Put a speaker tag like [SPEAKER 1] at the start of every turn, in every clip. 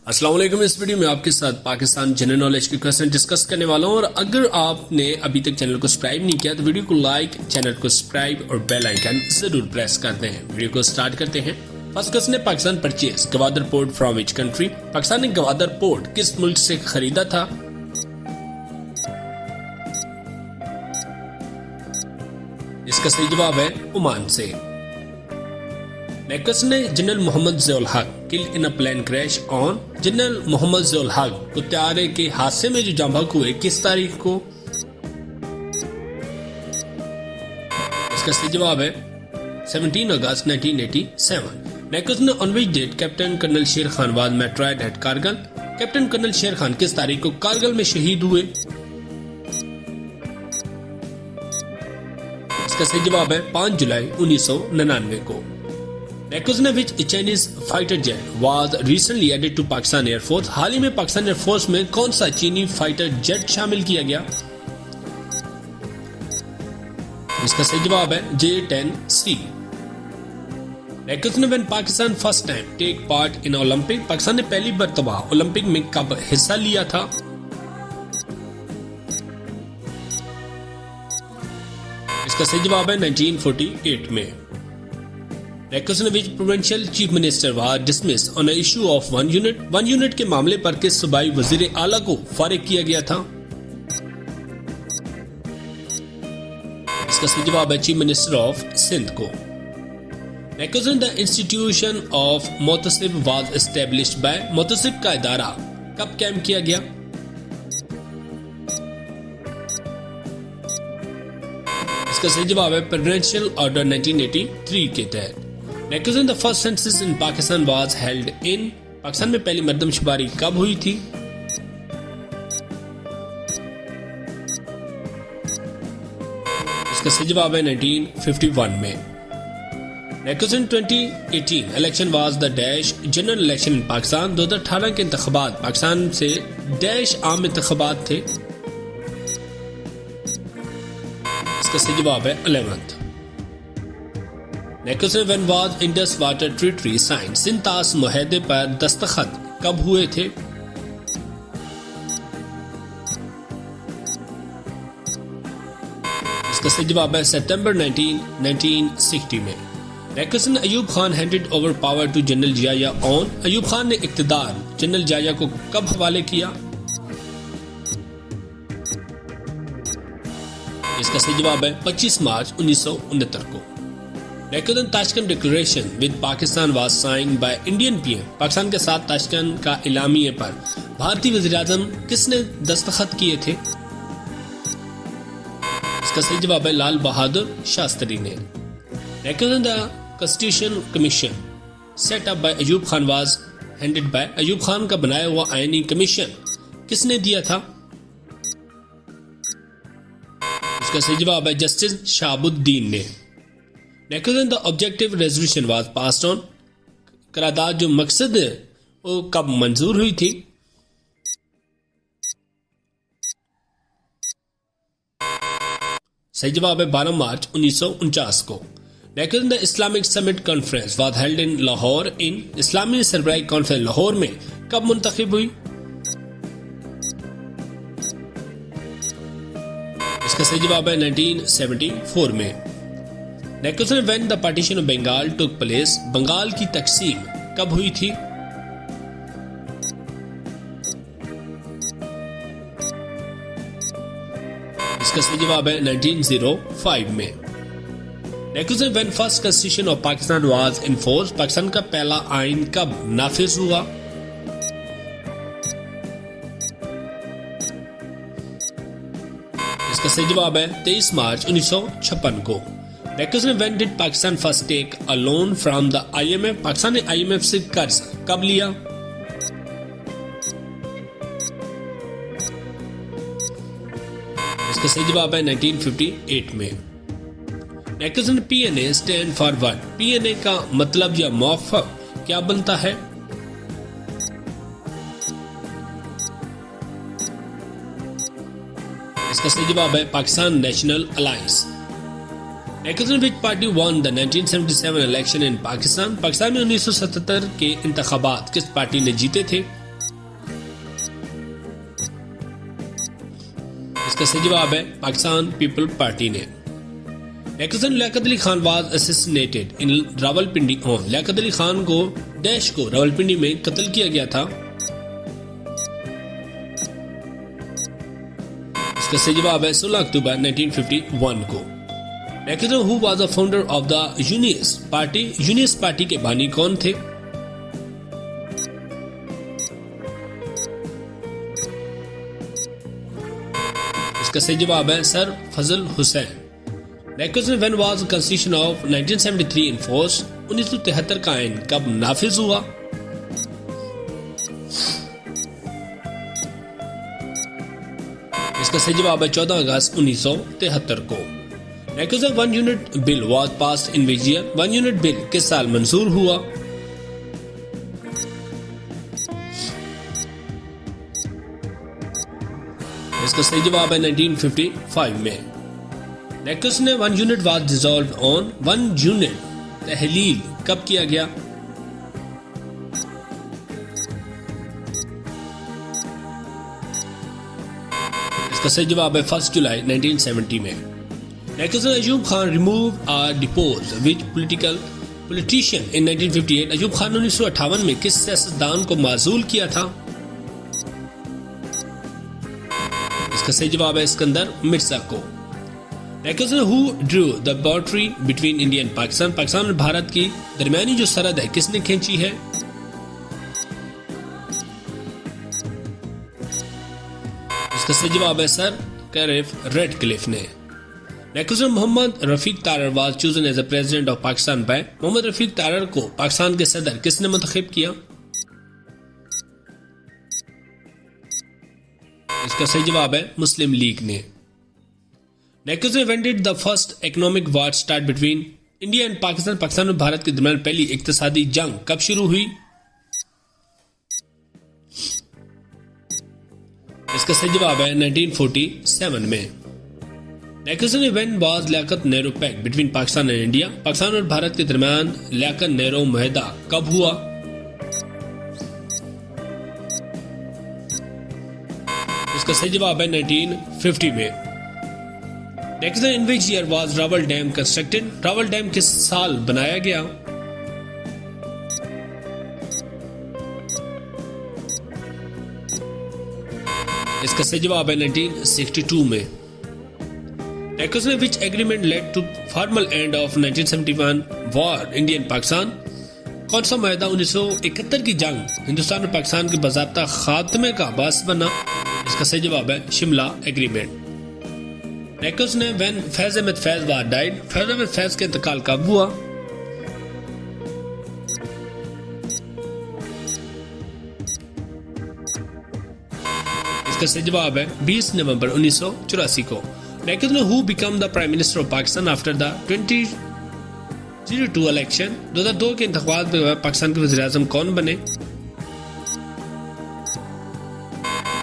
[SPEAKER 1] अस्सलाम वालेकुम। इस वीडियो में आपके साथ पाकिस्तान जनरल नॉलेज के क्वेश्चन डिस्कस करने वाला हूं और अगर आपने अभी तक चैनल को सब्सक्राइब नहीं किया तो वीडियो को लाइक, चैनल को सब्सक्राइब और बेल आइकन जरूर प्रेस कर दें। वीडियो को स्टार्ट करते हैं। फर्स्ट क्वेश्चन है, Pakistan purchase Gwadar port from which country? Pakistan ने गवादर पोर्ट किस मुल्क से खरीदा था? इसका सही जवाब है ओमान से। नेक्स्ट ने general Mohammad Ziaul Haq killed in a plane crash on? General Mohammad Ziaul Haq को त्यारे के हादसे में जो जाम बहक हुए किस तारीख को? इसका सही जवाब है 17 अगस्त 1987। नेक्स्ट ने on which date captain colonel Sher Khan was martyred at Kargil? Captain colonel Sher Khan किस तारीख को कारगिल में शहीद हुए? इसका सही जवाब है 5 जुलाई 1999 को। नेक्स्ट ने which Chinese fighter jet was recently added to Pakistan air force? हाल ही में पाकिस्तान एयरफोर्स में कौन सा चीनी फाइटर जेट शामिल किया गया? इसका सही जवाब है J-10C। नेक्स्ट ने when Pakistan first time take part in Olympic? Pakistan ने पहली मर्तबा ओलंपिक में कब हिस्सा लिया था? इसका सही जवाब है 1948 में। नेक्स्ट ने which provincial chief minister was dismissed on the issue of one unit? One unit के मामले पर किस सूबाई वजीर आला को फारिग किया गया था? इसका सही जवाब है चीफ मिनिस्टर ऑफ सिंध को। Next the institution of Mohtasib was established by? मोतसिब का इदारा कब कायम किया गया? इसका सही जवाब है प्रेसिडेंशियल ऑर्डर 1983 के तहत। Next the first census in Pakistan was held इन? पाकिस्तान में पहली मर्दमशुमारी कब हुई थी? इसका सही जवाब है 1951 में। Next in 2018 election was the dash general election इन पाकिस्तान? 2018 के इंतखाबात पाकिस्तान से डैश आम इंतखाबात थे? इसका सही जवाब है 11th। Next when was Indus water treaty signed? सिंतास मुआहदे पर दस्तखत कब हुए थे? इसका सही जवाब है सितंबर 1960 में। Next Ayub Khan handed over power to general Zia on? Ayub Khan ने इख्तिदार जनरल जिया को कब हवाले किया? इसका सही जवाब है 25 मार्च 1969 को। Next Tashkent declaration with Pakistan was signed by Indian PM? Pakistan के साथ ताशकंद का इलामिये पर भारतीय वज़ीर-ए-आज़म किसने दस्तखत किए थे? इसका सही जवाब है लाल बहादुर शास्त्री ने। Next the constitution commission set up by Ayub Khan was headed by? Ayub Khan का बनाया हुआ आईनी कमीशन किसने दिया था? इसका सही जवाब है जस्टिस शहाबुद्दीन ने। Next the objective resolution was passed on? करारदाद जो मकसद है वो कब मंजूर हुई थी? सही जवाब है 12 मार्च 1949 को। Next the Islamic summit conference was held in Lahore in? इस्लामी सरबराही कॉन्फ्रेंस लाहौर में कब मुंतखब हुई? इसका सही जवाब है 1974 में। Next when the partition of Bengal took place? Bengal की तकसीम कब हुई थी? इसका सही जवाब है 1905 में। Next when first constitution of Pakistan was enforce? Pakistan का पहला आइन कब नाफिज हुआ? इसका सही जवाब है 23 मार्च 1956 को। Next when did Pakistan first take a loan from the IMF? Pakistan ने IMF से कर्ज कब लिया? इसका सही जवाब है 1958 में। Next PNA stand for what? PNA का मतलब या मौफक क्या बनता है? इसका सही जवाब है Pakistan national alliance. Next which party one the 1977 election in Pakistan? Pakistan में 1977 के इंतखाबात किस पार्टी ने जीते थे? इसका सही जवाब है पाकिस्तान पीपल पार्टी ने। Question Liaquat Ali Khan was assassinated in Rawalpindi on. Liaquat Ali Khan को डैश को रावलपिंडी में कत्ल किया गया था। इसका सही जवाब है 16 अक्टूबर 1951 को। Question who was the founder of the unionist party. Unionist party के बानी कौन थे? इसका सही जवाब है sir Fazal Hussain. When was the Constitution of 1973 enforced? 1973 का आइन कब नाफिज हुआ? इसका सही जवाब है 14 अगस्त 1973 को। One unit bill was passed in which year? 1 unit bill किस साल मंजूर हुआ? इसका सही जवाब है 1955 में। नेक्स्ट ने 1 unit was dissolved on. 1 unit तहलील कब किया गया? इसका सही जवाब है 1 जुलाई 1970 में। नेक्स्ट अयूब खान रिमूव और डिपोज विच पॉलिटिशियन इन 1958। अयूब खान 1958 में किस सियासतदान को माजूल किया था? इसका सही जवाब है सिकंदर मिर्जा को। Who drew the boundary between India and Pakistan? Pakistan और भारत की दरमियानी जो सरहद है किसने खींची है? इसका सही जवाब है सर कैरिफ रेडक्लिफ ने। Mohammad Rafiq Tarar was chosen as the president of Pakistan by। Mohammad Rafiq Tarar को पाकिस्तान के सदर किसने मुंतखब किया? इसका सही जवाब है मुस्लिम लीग ने। When did the first economic war start between India and Pakistan? Pakistan और भारत के दरमियान पहली इक्तिसादी जंग कब शुरू हुई? इसका सही जवाब है 1947 में। When was Liaquat Nehru pact between Pakistan and India? Pakistan और भारत के दरमियान लियाकत नेहरू मुआहदा कब हुआ? इसका सही जवाब है 1950 में। Next, in which year was Rawal Dam constructed? Rawal Dam किस साल बनाया गया? इसका सही जवाब है 1962 में। Next, which agreement led to formal end of 1971 war India and Pakistan? कौन सा मुआहदा 1971 की जंग हिंदुस्तान और पाकिस्तान के बाज़ाब्ता खात्मे का बास बना? इसका सही जवाब है शिमला एग्रीमेंट। नेक्स्ट ने when Faiz Ahmad Faiz was died. Faiz Ahmad Faiz का इंतकाल कब हुआ? इसका सही जवाब है 20 नवंबर 1984 को। नेक्स्ट ने who become the prime minister of Pakistan after the 2002 election. 2002 के इंतखाबात में पाकिस्तान के वज़ीर आज़म कौन बने?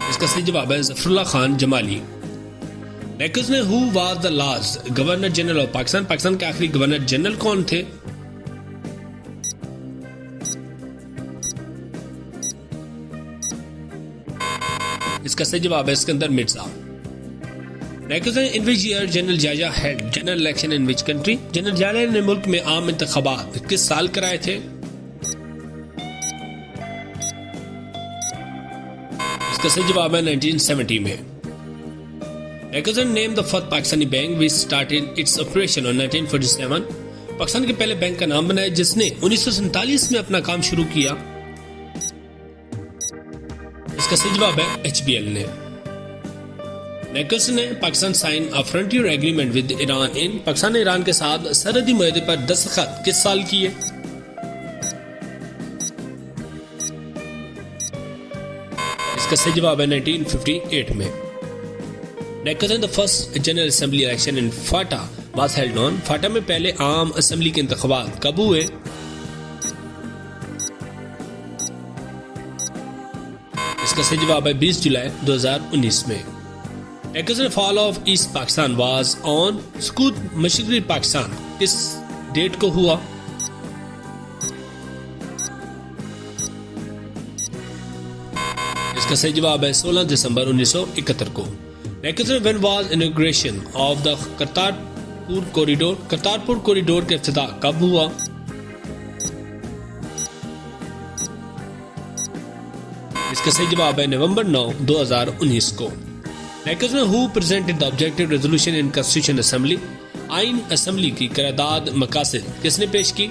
[SPEAKER 1] इसका सही जवाब है ज़फरुल्लाह खान जमाली। नेक्स्ट ने who was the last governor general of Pakistan. Pakistan के आखिरी गवर्नर जनरल कौन थे? इसका सही जवाब है Sikandar Mirza. Next in which year general Zia held general election in which country. General Zia ने मुल्क में आम इंतखाबात किस साल कराए थे? इसका सही जवाब है 1970 में। Name the first Pakistani bank which started its operation on 1947। Pakistan के पहले बैंक का नाम बनाया जिसने 1947 में अपना काम शुरू किया। इसका सही जवाब है HBL ने। ने Pakistan sign a frontier agreement with Iran in. Pakistan ने ईरान के साथ सरहदी मुआहदे पर दस्तखत किस साल किए? इसका सही जवाब है 1958 में। The first general assembly election in FATA was held on। फाटा में पहले आम असेंबली के इंतखाबात कब हुए? इसका सही जवाब है 20 जुलाई 2019 में। Fall of East Pakistan was on. सुकूत मशरकी पाकिस्तान किस डेट को हुआ? इसका सही जवाब है 16 दिसंबर 1971 को। Next question, when was inauguration of the Kartarpur corridor? Kartarpur corridor का इफ्तिताह कब हुआ? इसका सही जवाब है नवंबर 9, 2019 को। Next question, who presented the objective resolution in constitution assembly? आइन असेंबली की करारदाद मकासद किसने पेश की?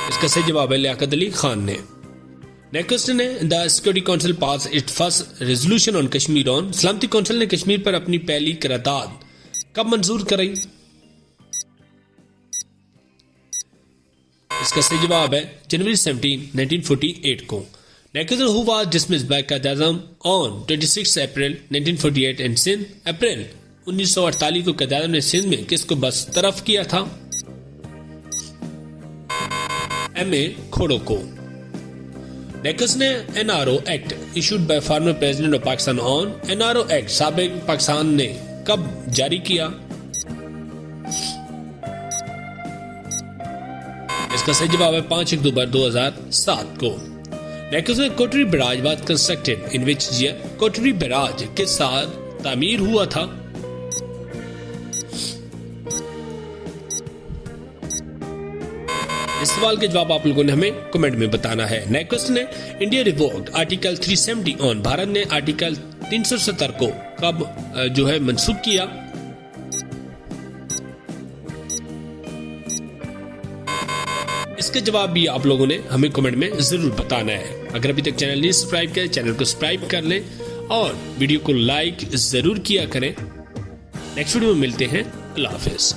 [SPEAKER 1] इसका सही जवाब है लियाकत अली खान ने। नेक्स्ट क्वेश्चन है, the security council pass it's first resolution on Kashmir on? सलामती काउंसिल ने कश्मीर पर अपनी पहली करारदाद कब मंजूर कराई? इसका सही जवाब है जनवरी 17, 1948 को। Next question, who was dismissed by Quaid-e-Azam on 26 April 1948 in Sindh? अप्रैल 1948 को कायद-ए-आज़म ने सिंध में किसको बरतरफ किया था? M.A. खोड़ो को। नेक्स्ट ने NRO act issued by former president of Pakistan on? NRO act साबिक पाकिस्तान ने कब जारी किया? इसका सही जवाब है 5 अक्टूबर 2007 को। नेक्स्ट में, Kotri barrage was constructed in which year? Kotri barrage किस साल तामीर हुआ था? इस सवाल के जवाब आप लोगों ने हमें कमेंट में बताना है। नेक्स्ट क्वेश्चन है, India revoked article 370 on? Bharat ने आर्टिकल 370 को कब जो है मनसूख किया? इसका जवाब भी आप लोगों ने हमें कमेंट में जरूर बताना है। अगर अभी तक चैनल नहीं सब्सक्राइब किया, चैनल को सब्सक्राइब कर लें और वीडियो को लाइक जरूर किया करें। नेक्स्ट वीडियो में मिलते हैं। अल्लाह हाफिज।